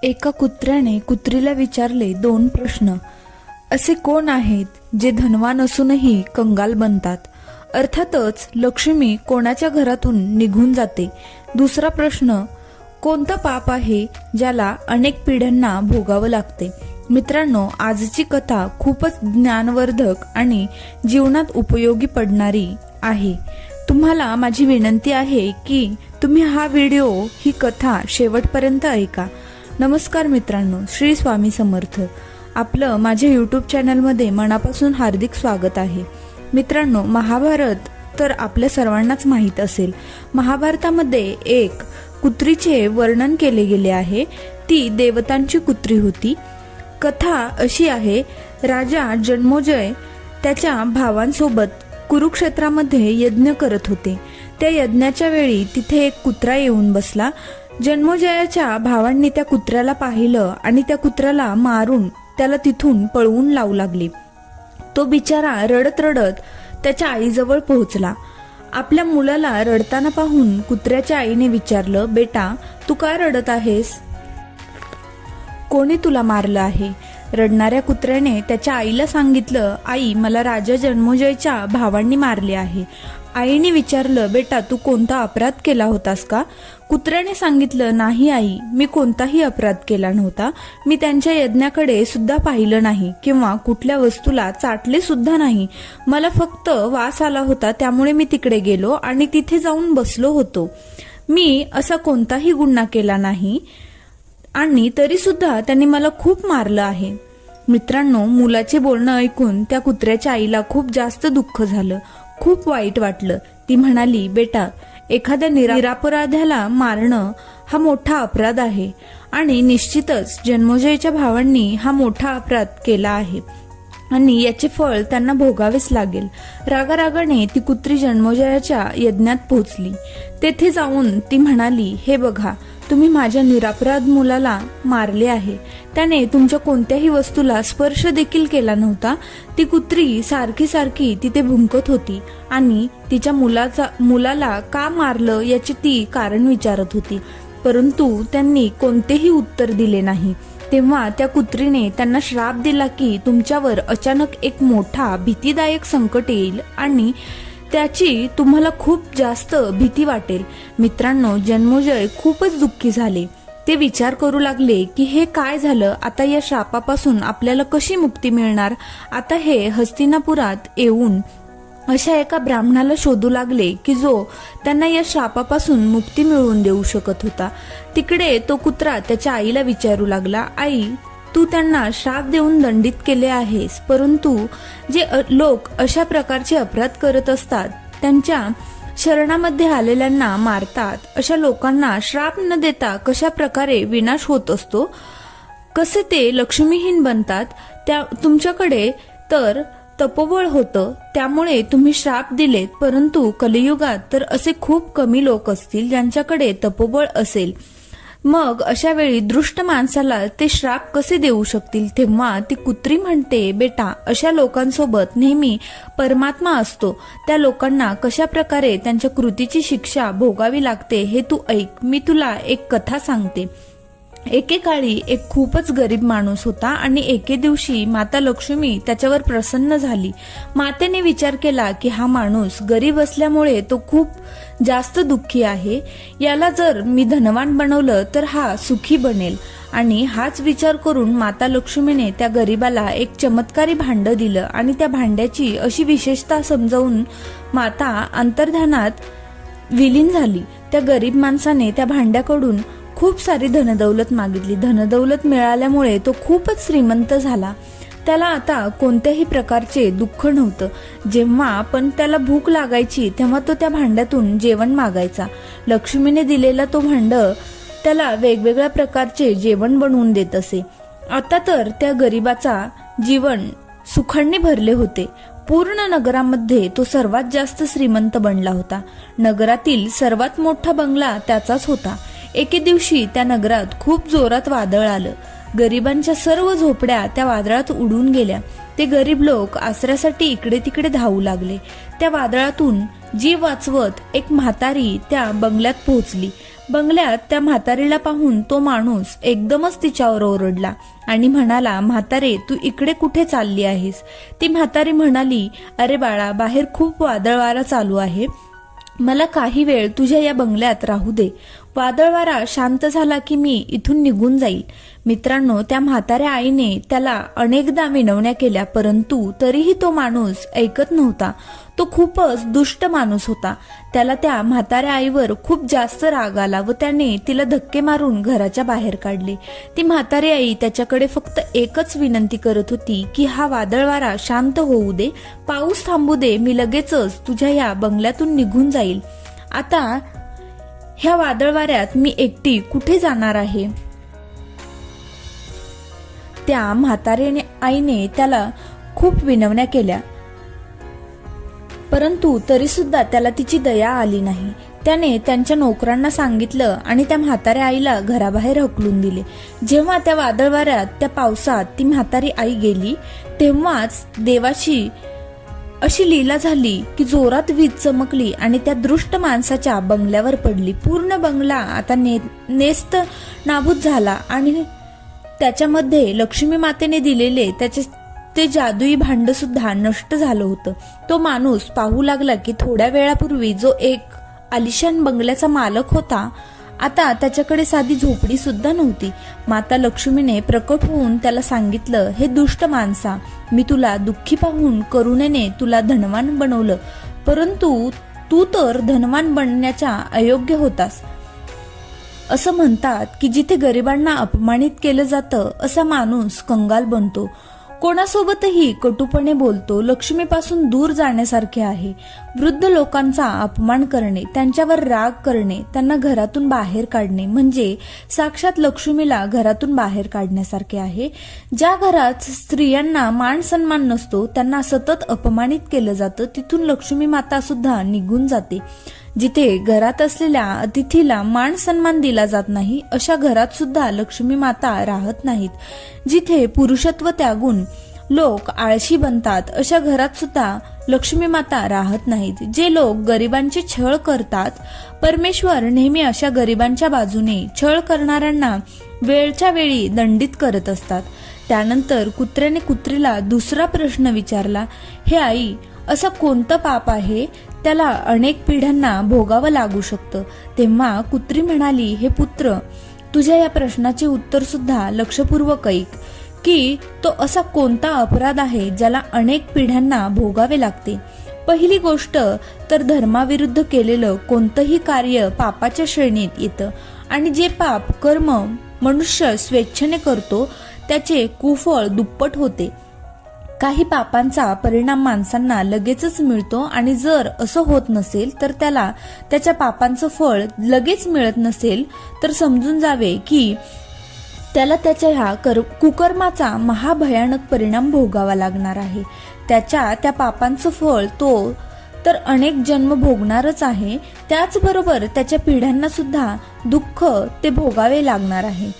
एका कुत्र्याने कुत्रीला विचारले 2 प्रश्न. असे कोण आहेत जे धनवान असूनही कंगाल बनतात? अर्थातच लक्ष्मी कोणाच्या घरातून निघून जाते. दुसरा प्रश्न, कोणतं पाप आहे ज्याला अनेक पिढ्यांना भोगावं लागते? मित्रांनो, आजची कथा खूपच ज्ञानवर्धक आणि जीवनात उपयोगी पडणारी आहे. तुम्हाला माझी विनंती आहे की तुम्ही हा व्हिडिओ, ही कथा शेवटपर्यंत ऐका. नमस्कार मित्रांनो, श्री स्वामी समर्थ. आपलं माझ्या यूट्यूब चॅनलमध्ये मनापासून हार्दिक स्वागत आहे. मित्रांनो, महाभारत तर आपल्या सर्वांनाच माहीत असेल. महाभारतामध्ये एक कुत्रीचे वर्णन केले गेले आहे. ती देवतांची कुत्री होती. कथा अशी आहे, राजा जन्मोजय त्याच्या भावांसोबत कुरुक्षेत्रामध्ये यज्ञ करत होते. त्या यज्ञाच्या वेळी तिथे एक कुत्रा येऊन बसला. जन्मोजयाच्या भावांनी त्या कुत्र्याला पाहिलं आणि त्या कुत्र्याला मारून त्याला तिथून पळवून लावू लागले. तो बिचारा रडत रडत त्याच्या आईजवळ पोहोचला. आपल्या मुलाला रडताना पाहून कुत्र्याच्या आईने विचारलं, बेटा, तू का रडत आहेस? कोणी तुला मारलं आहे? रडणाऱ्या कुत्र्याने त्याच्या आईला सांगितलं, आई, मला राजा जन्मोजयच्या भावांनी मारले आहे. आईने विचारलं, बेटा, तू कोणता अपराध केला होतास का? कुत्र्याने सांगितलं, नाही आई, मी कोणताही अपराध केला नव्हता. मी त्यांच्या यज्ञाकडे सुद्धा पाहिलं नाही किंवा कुठल्या वस्तूला चाटले सुद्धा नाही. मला फक्त वास आला होता, त्यामुळे मी तिकडे गेलो आणि तिथे जाऊन बसलो होतो. मी असा कोणताही गुन्हा केला नाही आणि तरी सुद्धा त्यांनी मला खूप मारलं आहे. मित्रांनो, मुलाचे बोलणं ऐकून त्या कुत्र्याच्या आईला खूप जास्त दुःख झालं, खूप वाईट वाटलं. ती म्हणाली, बेटा, एखाद्या निरापराध्याला मारणं हा मोठा अपराध आहे आणि निश्चितच जन्मोजयच्या भावांनी हा मोठा अपराध केला आहे आणि याचे फळ त्यांना भोगावेच लागेल. रागारागाने ती कुत्री जन्मोजयाच्या यज्ञात पोहोचली. तेथे जाऊन ती म्हणाली, हे बघा, तुम्ही माझ्या निरापराध मुलाला मारले आहे. त्याने तुमच्या कोणत्याही वस्तूला स्पर्श देखील केला नव्हता. ती कुत्री सारखी सारखी तिथे भुंकत होती आणि तिच्या मुलाला का मारलं याचे ती कारण विचारत होती, परंतु त्यांनी कोणतेही उत्तर दिले नाही. तेव्हा त्या कुत्रीने त्यांना श्राप दिला की तुमच्यावर अचानक एक मोठा भीतीदायक संकट येईल आणि त्याची तुम्हाला खूप जास्त भीती वाटेल. मित्रांनो, जन्मोजय खूपच दुःखी झाले. ते विचार करू लागले की हे काय झालं, आता या श्रापापासून आपल्याला कशी मुक्ती मिळणार? आता हे हस्तिनापुरात येऊन अशा एका ब्राह्मणाला शोधू लागले की जो त्यांना या श्रापापासून मुक्ती मिळवून देऊ शकत होता. तिकडे तो कुत्रा त्याच्या आईला विचारू लागला, आई, तू त्यांना श्राप देऊन दंडित केले आहेस, परंतु जे लोक अशा प्रकारचे अपराध करत असतात, त्यांच्या शरणामध्ये आलेल्यांना मारतात, अशा लोकांना श्राप न देता कशा प्रकारे विनाश होत असतो? कसे ते लक्ष्मीहीन बनतात? त्या तुमच्याकडे तर तपोबळ होतं, त्यामुळे तुम्ही श्राप दिलेत, परंतु कलियुगात तर असे खूप कमी लोक असतील ज्यांच्याकडे तपोबळ असेल. मग अशा वेळी दृष्ट माणसाला ते श्राप कसे देऊ शकतील? तेव्हा ती कुत्री म्हणते, बेटा, अशा लोकांसोबत नेहमी परमात्मा असतो. त्या लोकांना कशा प्रकारे त्यांच्या कृतीची शिक्षा भोगावी लागते हे तू ऐक. मी तुला एक कथा सांगते. एकेकाळी एक खूपच गरीब माणूस होता आणि एके दिवशी माता लक्ष्मी त्याच्यावर प्रसन्न झाली. मातेने विचार केला की हा माणूस गरीब असल्यामुळे तो खूप जास्त दुःखी आहे. याला जर मी धनवान बनवलं तर हा सुखी बनेल. आणि हाच विचार करून माता लक्ष्मीने त्या गरीबाला एक चमत्कारी भांड दिलं आणि त्या भांड्याची अशी विशेषता समजावून माता अंतर्ध्यानात विलीन झाली. त्या गरीब माणसाने त्या भांड्याकडून खूप सारी धनदौलत मागितली. धनदौलत मिळाल्यामुळे तो खूपच श्रीमंत झाला. त्याला आता कोणत्याही प्रकारचे दुःख नव्हतं. जेव्हा पण त्याला भूक लागायची तेव्हा तो त्या भांड्यातून जेवण मागायचा. लक्ष्मीने दिलेला तो भांड त्याला वेगवेगळ्या प्रकारचे जेवण बनवून देत असे. आता तर त्या गरीबाचा जीवन सुखाने भरले होते. पूर्ण नगरामध्ये तो सर्वात जास्त श्रीमंत बनला होता. नगरातील सर्वात मोठा बंगला त्याचाच होता. एके दिवशी त्या नगरात खूप जोरात वादळ आलं. गरिबांच्या सर्व झोपड्या त्या वादळात उडून गेल्या. ते गरीब लोक आसऱ्यासाठी इकडे तिकडे धावू लागले. त्या वादळातून जीव वाचवत एक म्हातारी त्या बंगल्यात पोहोचली. बंगल्यात त्या म्हातारीला पाहून तो माणूस एकदमच तिच्यावर ओरडला आणि म्हणाला, म्हातारे, तू इकडे कुठे चालली आहेस? ती म्हातारी म्हणाली, अरे बाळा, बाहेर खूप वादळ वारा चालू आहे, मला काही वेळ तुझ्या या बंगल्यात राहू दे. वादळ वारा शांत झाला की मी इथून निघून जाईल. मित्रांनो, त्या म्हाताऱ्या आईने त्याला अनेकदा विनवण्या केल्या, परंतु तरीही तो माणूस ऐकत नव्हता. तो खूपच दुष्ट माणूस होता. त्याला त्या म्हाताऱ्या आईवर खूप जास्त राग आला व त्याने तिला धक्के मारून घराच्या बाहेर काढले. ती म्हातारी आई त्याच्याकडे फक्त एकच विनंती करत होती की हा वादळ वारा शांत होऊ दे, पाऊस थांबू दे, मी लगेचच तुझ्या या बंगल्यातून निघून जाईल. आता ह्या वादळ वाऱ्यात मी एकटी कुठे जाणार आहे? त्या म्हातारीने आईने त्याला खूप विनवण्या केल्या, परंतु तरी सुद्धा त्याला तिची दया आली नाही. त्याने त्यांच्या नोकरांना सांगितलं आणि त्या म्हाताऱ्या आईला घराबाहेर हकलून दिले. जेव्हा त्या वादळ वाऱ्यात, त्या पावसात ती म्हातारी आई गेली, तेव्हाच देवाची अशी लीला झाली की जोरात वीज चमकली आणि त्या दृष्ट माणसाच्या बंगल्यावर पडली. पूर्ण बंगला आता नेस्त नाबूद झाला आणि त्याच्यामध्ये लक्ष्मी मातेने दिलेले ते जादुई भांड सुद्धा नष्ट झालं होतं. तो माणूस पाहू लागला की थोड्या वेळापूर्वी जो एक आलिशान बंगल्याचा मालक होता, आता त्याच्याकडे साधी झोपडी सुद्धा नव्हती. माता लक्ष्मीने प्रकट होऊन त्याला सांगितलं, हे दुष्ट माणसा, मी तुला दुःखी पाहून करुणेने तुला धनवान बनवलं, परंतु तू तर धनवान बनण्याच्या अयोग्य होतास. असं म्हणतात की जिथे गरिबांना अपमानित केलं जातं असा माणूस कंगाल बनतो. कोणासोबतही कटुपणे बोलतो, लक्ष्मीपासून दूर जाण्यासारखे आहे. वृद्ध लोकांचा अपमान करणे, त्यांच्यावर राग करणे, त्यांना घरातून बाहेर काढणे म्हणजे साक्षात लक्ष्मीला घरातून बाहेर काढण्यासारखे आहे. ज्या घरात स्त्रियांना मान सन्मान नसतो, त्यांना सतत अपमानित केलं जातं, तिथून लक्ष्मी माता सुद्धा निघून जाते. जिथे घरात असलेल्या अतिथीला मान सन्मान दिला जात नाही, अशा घरात सुद्धा लक्ष्मी माता राहत नाहीत. जिथे पुरुषत्व त्यागून लोक आळशी बनतात, अशा घरात सुद्धा लक्ष्मी माता राहत नाहीत. जे लोक गरिबांचे छळ करतात, परमेश्वर नेहमी अशा गरिबांच्या बाजूने छळ करणाऱ्यांना वेळच्या वेळी दंडित करत असतात. त्यानंतर कुत्र्याने कुत्रीला दुसरा प्रश्न विचारला, हे आई, असं कोणतं पाप आहे त्याला अनेक पिढ्यांना भोगावं लागू शकतं? तेव्हा कुत्री म्हणाली, हे पुत्र, तुझ्या या प्रश्नाचे उत्तर सुद्धा लक्षपूर्वक ऐक की तो असा कोणता अपराध आहे ज्याला अनेक पिढ्यांना भोगावे लागते. पहिली गोष्ट तर धर्माविरुद्ध केलेलं कोणतंही कार्य पापाच्या श्रेणीत येतं आणि जे पाप कर्म मनुष्य स्वेच्छेने करतो त्याचे कुफळ दुप्पट होते. काही पापांचा परिणाम माणसांना लगेचच मिळतो आणि जर असं होत नसेल तर त्याला त्याच्या पापांचं फळ लगेच मिळत नसेल तर समजून जावे की त्याला त्याच्या ह्या कुकर्माचा महाभयानक परिणाम भोगावा लागणार आहे. त्या पापांचं फळ तो तर अनेक जन्म भोगणारच आहे, त्याचबरोबर त्याच्या पिढ्यांना सुद्धा दुःख ते भोगावे लागणार आहे.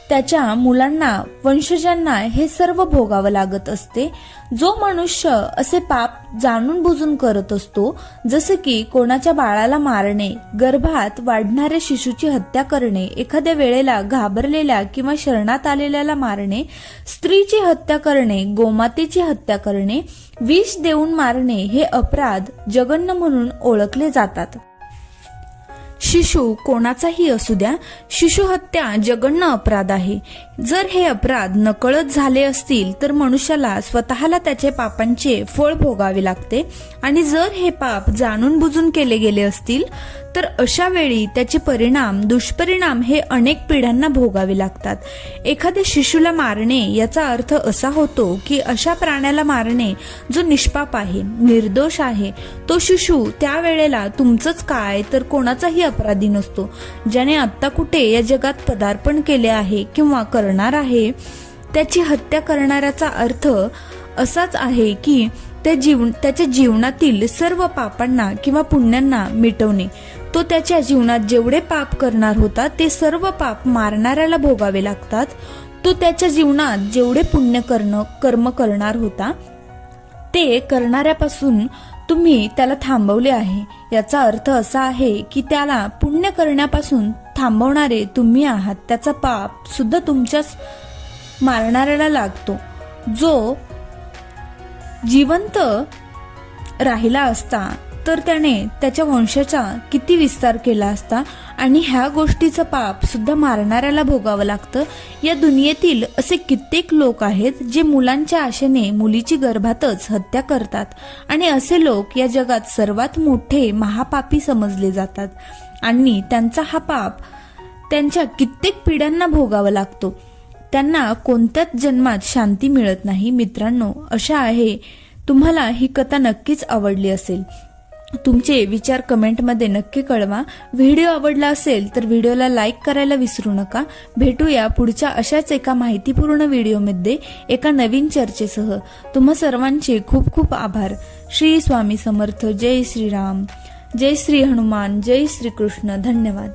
त्याच्या मुलांना, वंशजांना हे सर्व भोगावं लागत असते. जो मनुष्य असे पाप जाणून बुजून करत असतो, जसे की कोणाच्या बाळाला मारणे, गर्भात वाढणाऱ्या शिशूची हत्या करणे, एखाद्या वेळेला घाबरलेल्या किंवा शरणात आलेल्याला मारणे, स्त्रीची हत्या करणे, गोमातेची हत्या करणे, विष देऊन मारणे, हे अपराध जघन्य म्हणून ओळखले जातात. शिशु कोणाचाही असू द्या, शिशुहत्या जघन्य अपराध आहे. जर हे अपराध नकळत झाले असतील तर मनुष्याला स्वतःला त्याचे पापांचे फळ भोगावे लागते आणि जर हे पाप जाणून बुजून केले गेले असतील तर अशा वेळी त्याचे दुष्परिणाम हे अनेक पिढ्यांना भोगावे लागतात. एखाद्या शिशुला मारणे याचा अर्थ असा होतो की अशा प्राण्याला मारणे जो निष्पाप आहे, निर्दोष आहे. तो शिशु त्यावेळेला तुमचंच काय तर कोणाचाही अपराधी नसतो. ज्याने आत्ता कुठे या जगात पदार्पण केले आहे किंवा करणार आहे, त्याची हत्या करणाऱ्याचा अर्थ असाच आहे की त्याच्या जीवनातील सर्व पापांना किंवा पुण्यांना मिटवणे. तो त्याच्या जीवनात जेवढे पाप करणार होता ते सर्व पाप मारणाऱ्याला भोगावे लागतात. तो त्याच्या जीवनात जेवढे कर्म करणार होता ते करणाऱ्यापासून तुम्ही त्याला थांबवले आहे. याचा अर्थ असा आहे की त्याला पुण्य करण्यापासून थांबवणारे तुम्ही आहात. त्याचा पाप सुद्धा तुमच्याच मारणाऱ्याला लागतो. जो जिवंत राहिला असता तर त्याने त्याच्या वंशाचा किती विस्तार केला असता, आणि ह्या गोष्टीचं पाप सुद्धा मारणाऱ्याला भोगावं लागतं. या दुनियेतील असे कित्येक लोक आहेत जे मुलांच्या आशेने मुलीची गर्भातच हत्या करतात, आणि असे लोक या जगात सर्वात मोठे महापापी समजले जातात, आणि त्यांचा हा पाप त्यांच्या कित्येक पिढ्यांना भोगावा लागतो. त्यांना कोणत्याच जन्मात शांती मिळत नाही. मित्रांनो, अशा आहे. तुम्हाला ही कथा नक्कीच आवडली असेल. तुमचे विचार कमेंटमध्ये नक्की कळवा. व्हिडिओ आवडला असेल तर व्हिडिओला लाईक करायला विसरू नका. भेटूया पुढच्या अशाच एका माहितीपूर्ण व्हिडिओमध्ये एका नवीन चर्चेसह. तुम्हा सर्वांचे खूप खूप आभार. श्री स्वामी समर्थ. जय श्रीराम. जय श्री हनुमान. जय श्री कृष्ण. धन्यवाद.